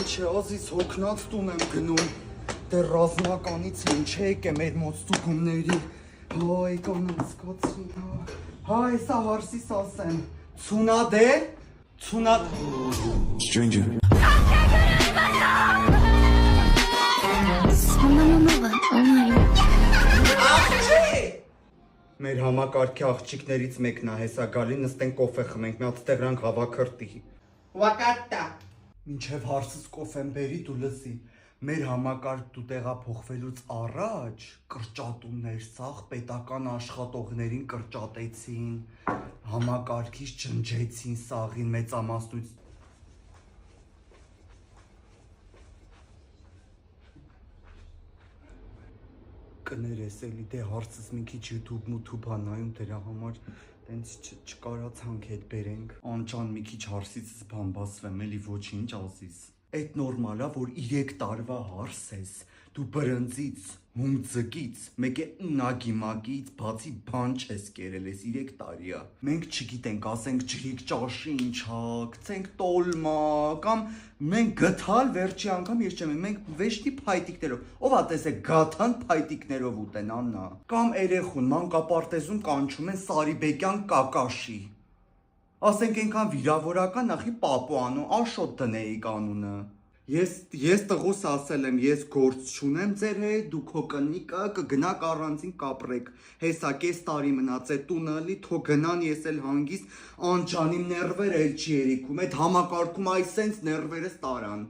ինչ է, ազիս հոգնած տուն եմ գնում, դեռ ռազմականից ինչ է եկե մեր մոտ ստուգումների, հայ կանացկացին, հայ սա հարսիս ասեմ, ծունատ է, ծունատ… Stranger. Մեր համակարգի աղջիկներից մեկն է, հեսա գալի նստենք կոֆե խմենք, մի հատ ստեղրանք հավաքրտի։ Վակատա։ Մինչև հարցս կոֆեն բերի դու լսի, մեր համակարգ դու տեղափոխվելուց առաջ կրճատումներ սաղ պետական աշխատողներին կրճատեցին, համակարգից ջնջեցին սաղին մեծամասնություն։ Կներես էլի, դե հարցս մի քիչ YouTube հանայում դրա համար տենց չկարացանք հետ բերենք։ Անջան մի քիչ հարսիցս բամբասվեմ, էլի ոչինչ ազիս։ Էդ նորմալ է, որ 3 տարվա հարս ես, դու բրնձից, հումձկից, մեկ է ունագիմակից, բացի բան չես կերել ես 3 տարի է։ Մենք չգիտենք, ասենք ջրիկ ճաշի ինչ հա, գցենք տոլմա, կամ մենք գթալ վերջի անգամ ես չեմ, մենք վեշտի փայտիկներով, ով ա տեսեք գաթան փայտիկներով ուտեն Աննա, կամ երեխուն մանկապարտեզում կանչում են Սարիբեկյան կակաշի, ասենք այնքան վիրավորական նախի Պապուանու Աշոտ դնեիք անունը։ Ես տղուս ասել եմ, ես գործ չունեմ ձեր հետ, դու քո կնիկը կգնաք առանձին կապրեք, հեսա կես տարի մնաց է տունը լի, թո գնան ես էլ հանգիստ, անջանիմ ներվեր էլ չի երիքում, այդ համակարգում այս սենց ներվերս տարան։